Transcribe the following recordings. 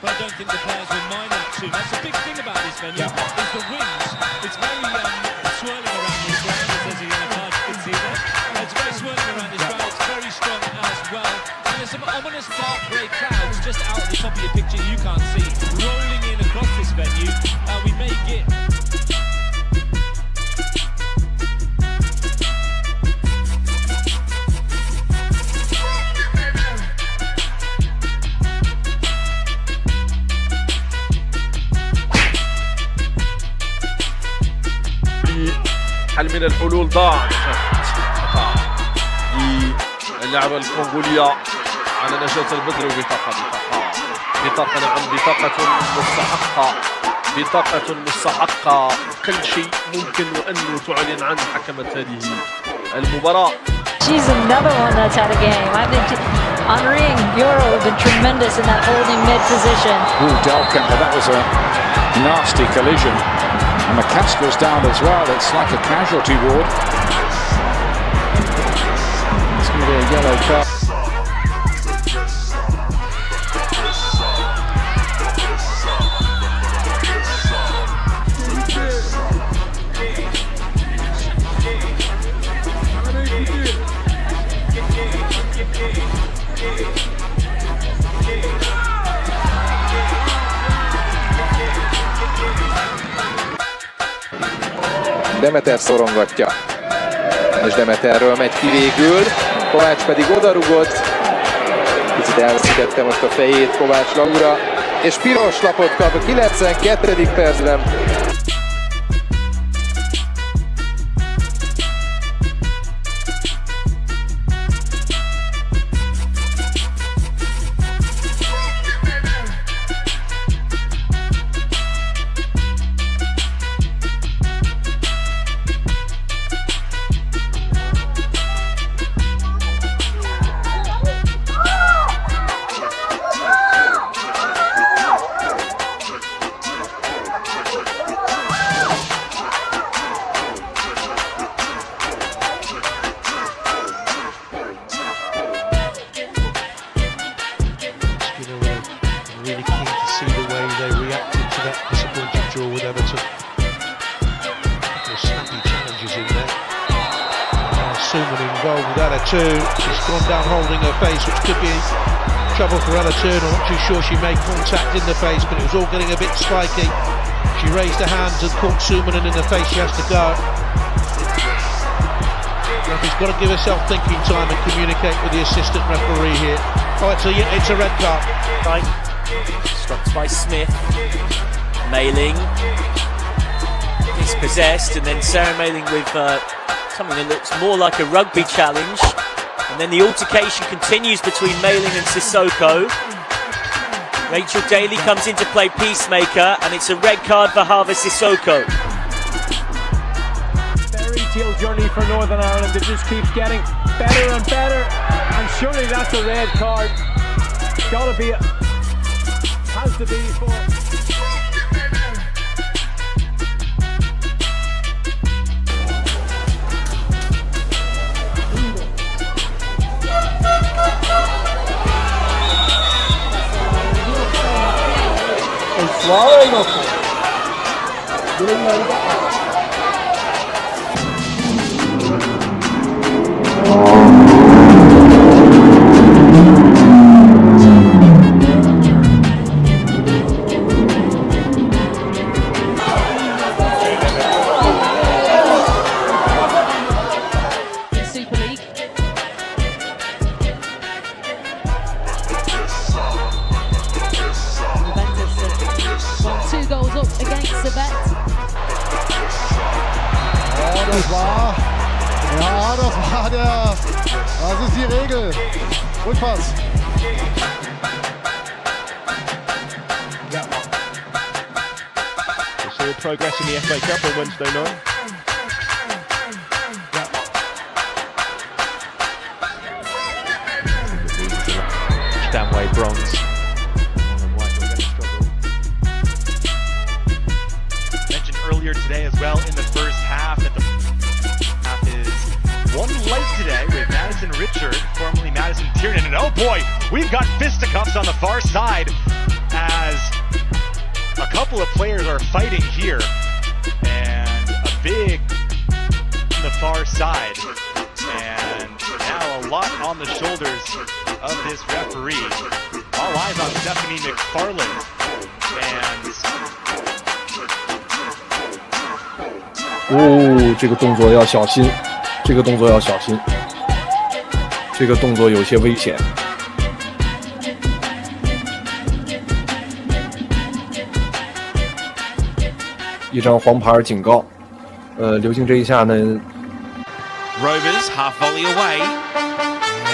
but I don't think the players will mind that too much. The big thing about this venue is the winds. It's very swirling around this ground, as there's a yellow card you can see there. It's very swirling around this ground. It's very strong as well. And there's some ominous dark grey clouds just out at the top of your picture you can't see, rolling in across this venue. We may get حل من الحلول ضاع للعبة الكونغولية على نجاة البدر بطاقة نعم بطاقة مستحقة كل شيء ممكن وأن تعلن عن حكمة هذه المباراة. She's another one that's had a game. I think Henri and Yoro have been tremendous in that holding mid position. Ooh, Delcamper, that was a nasty collision. And McCaskill's down as well. It's like a casualty ward. It's going to be a yellow card. Demeter szorongatja, és Demeterről megy ki végül, Kovács pedig odarugott, picit elveszítette most a fejét Kovács Laura, és piros lapot kap a 92. percben. Really keen to see the way they reacted to that disappointing draw with Everton. There's snappy challenges in there. Suman involved with Ella Toone. She's gone down holding her face, which could be trouble for Ella Toone. I'm not too sure she made contact in the face, but it was all getting a bit spiky. She raised her hands and caught Suman in the face. She has to go. She's got to give herself thinking time and communicate with the assistant referee here. Oh, it's a red card. Right. Stopped by Smith. Mailing is possessed, and then Sarah Mailing with something that looks more like a rugby challenge. And then the altercation continues between Mailing and Sissoko. Rachel Daly comes in to play peacemaker, and it's a red card for Harvey Sissoko. Fairy tale journey for Northern Ireland. It just keeps getting better and better, and surely that's a red card. Gotta be, has to be for. Super League. Juventus got 2 goals up against Servette. Ja, das ist die Regel. Rückpass. We'll see progress in the FA Cup on Wednesday night. Stanway bronze. Mentioned earlier today as well in the first half that the half is one light today with Madison Richard, formerly Madison Tiernan, and oh boy, we've got fisticuffs on the far side as couple of players are fighting here, and a big on the far side, and now a lot on the shoulders of this referee. All eyes on Stephanie McFarland, and 哦，这个动作要小心，这个动作要小心，这个动作有些危险。一张黄牌警告，刘星这一下呢 Rovers half volley away,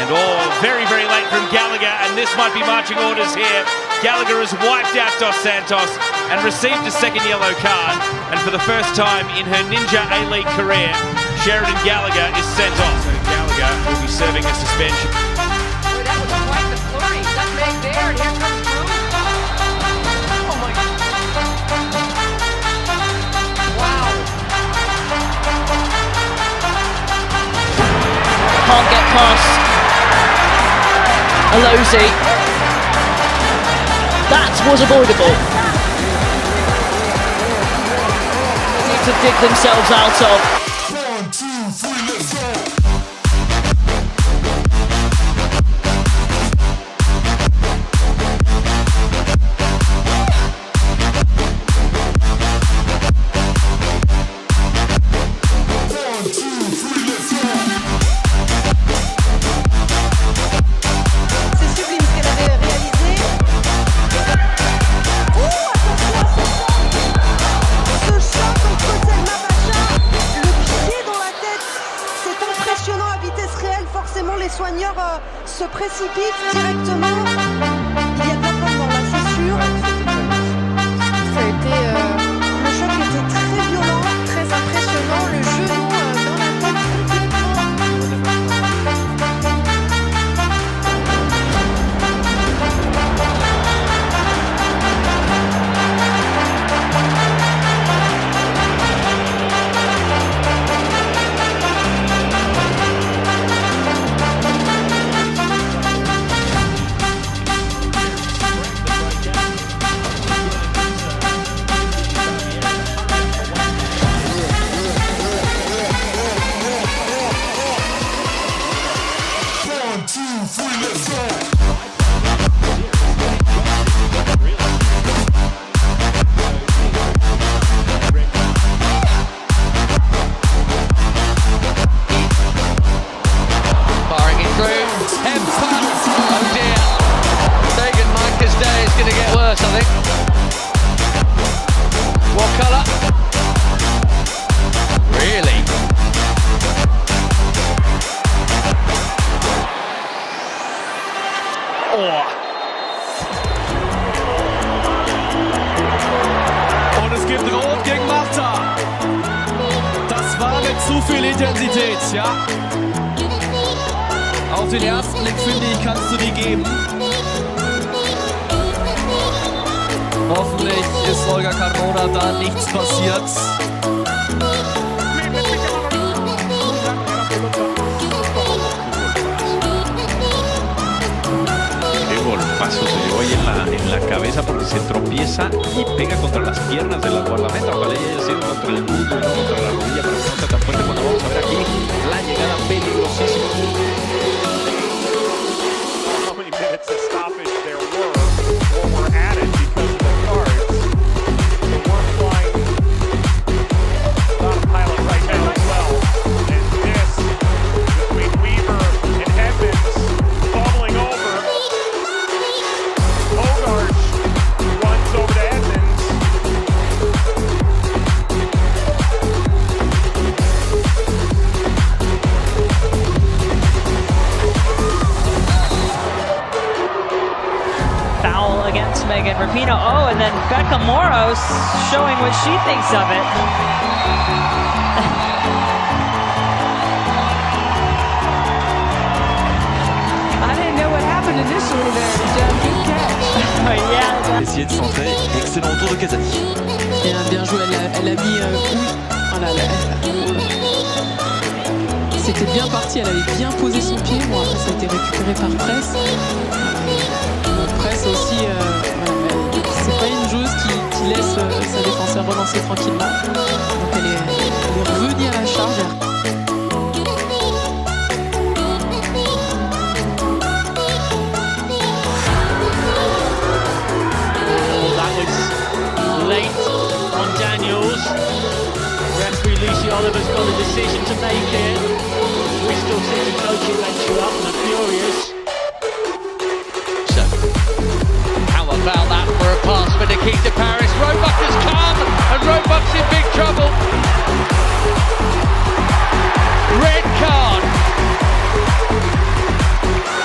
and very, very late from Gallagher, and this might be marching orders here. Gallagher has wiped out Dos Santos and received a second yellow card, and for the first time in her Ninja A-League career, Sheridan Gallagher is sent off. So Gallagher will be serving a suspension. Boy, that was quite the flurry. Nutmeg there, and here comes Drew. Oh my God. Wow. Can't get past Alozi. That was avoidable. Need to dig themselves out of. Les soigneurs se précipitent directement. Il y a de la faute dans là, c'est sûr. Ça a été le choc était très violent, très impressionnant. Le genou dans la tête Und es gibt Rot gegen Marta. Das war mit zu viel Intensität, ja. Auf den ersten Blick, finde ich, kannst du die geben. Hoffentlich ist Olga Carmona da nichts passiert. Golpazo se llevó ahí en la cabeza porque se tropieza y pega contra las piernas de la guardameta. Ojalá haya sido contra el muslo y no contra la rodilla para que no sea tan fuerte cuando vamos a ver aquí la llegada peligrosísima. How many minutes of stoppage there were or were added because of the cards? They weren't flying without a pilot right now as well. And this between Weaver and Edmonds bubbling over. Hogarth runs over to Edmonds. Foul against Megan Rapinoe. Oh, and then Becca Moros showing what she thinks of it. I didn't know what happened initially there, Jen. Good catch. Yeah. Essayer de centrer, excellent tour de Kazani. Bien joué, elle a mis c'était bien parti, elle avait bien posé son pied. Bon, après ça a été récupéré par Press. Press aussi, c'est pas une joueuse qui laisse s'est relancée tranquillement. Donc elle est revenue à la charge. That was late on Daniels. Referee Lucy Oliver's got a decision to make here. Bristol City coaching bench are up and are furious. So, how about that for a pass for Nikita Paris? Roebuck has come, and Roebuck's in big trouble. Red card.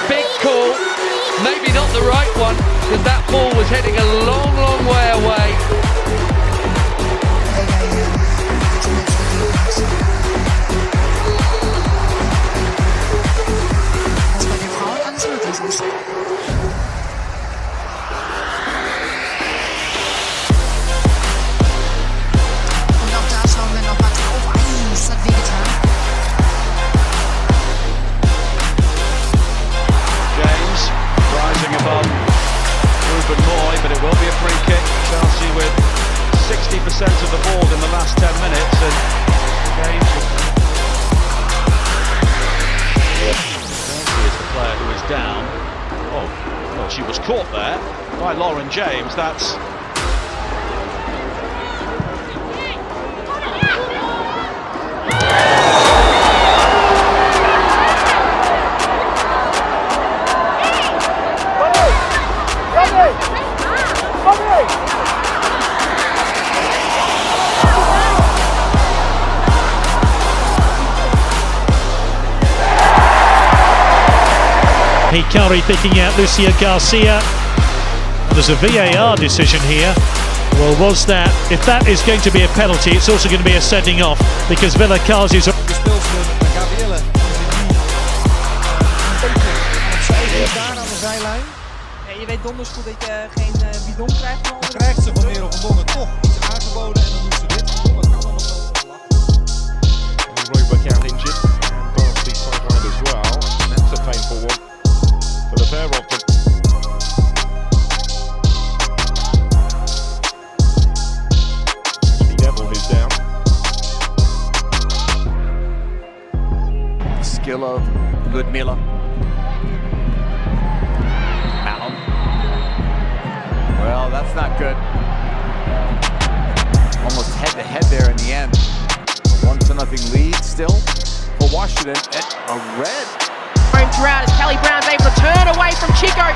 Big call. Maybe not the right one, because that ball was heading a long, long way away. Ruben Moy, but it will be a free kick. Chelsea with 60% of the ball in the last 10 minutes, and James is the player who is down. Oh, well, she was caught there by Lauren James. That's Hikari picking out Lucia Garcia. There's a VAR decision here. Well, was that? If that is going to be a penalty, it's also going to be a sending off because Vilakazi is. Je weet donders goed dat je geen bidon krijgt van andere. Krijgt ze van Merel van Dongen toch iets aangeboden en dan doet ze dit. Dat kan allemaal wel lachen. Roebuck out injured, and Barnsley sidelined as well. That's a painful one for the pair of them. Ashley Neville is down. The skill of Ludmilla. Malum. Well, that's not good. Almost head-to-head there in the end. 1-0 lead still for Washington at a red. Throughout as Kelly Brown's able to turn away from Chico.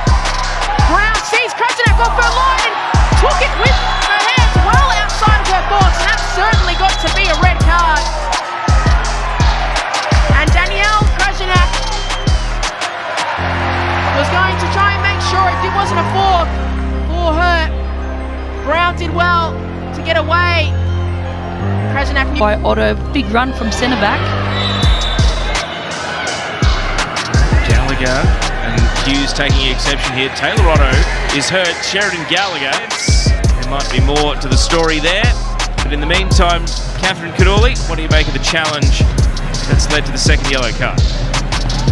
Brown sees Krasniak off her line and took it with her hands well outside of her box, and that's certainly got to be a red card. And Danielle Krasniak was going to try and make sure it wasn't a foul for her. Brown did well to get away. Krasniak By Otto, big run from centre back. Gallagher and Hughes taking exception here. Taylor Otto is hurt. Sheridan Gallagher. There might be more to the story there. But in the meantime, Catherine Kadorley, what do you make of the challenge that's led to the second yellow card?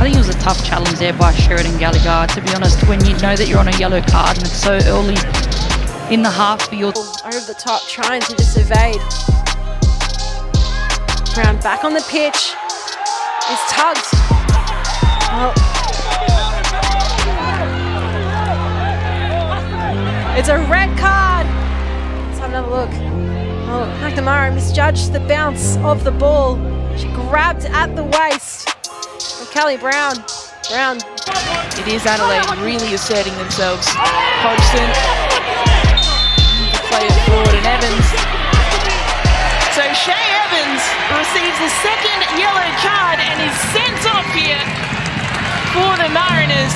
I think it was a tough challenge there by Sheridan Gallagher. To be honest, when you know that you're on a yellow card and it's so early in the half for your... over the top, trying to just evade. Brown back on the pitch. Is tugged. Oh. It's a red card. Let's have another look. Oh, McNamara misjudged the bounce of the ball. She grabbed at the waist. And Kelly Brown. It is Adelaide really asserting themselves. Hodgson. Play it forward and Evans. So Shay Evans receives the second yellow card and is sent off here for the Mariners.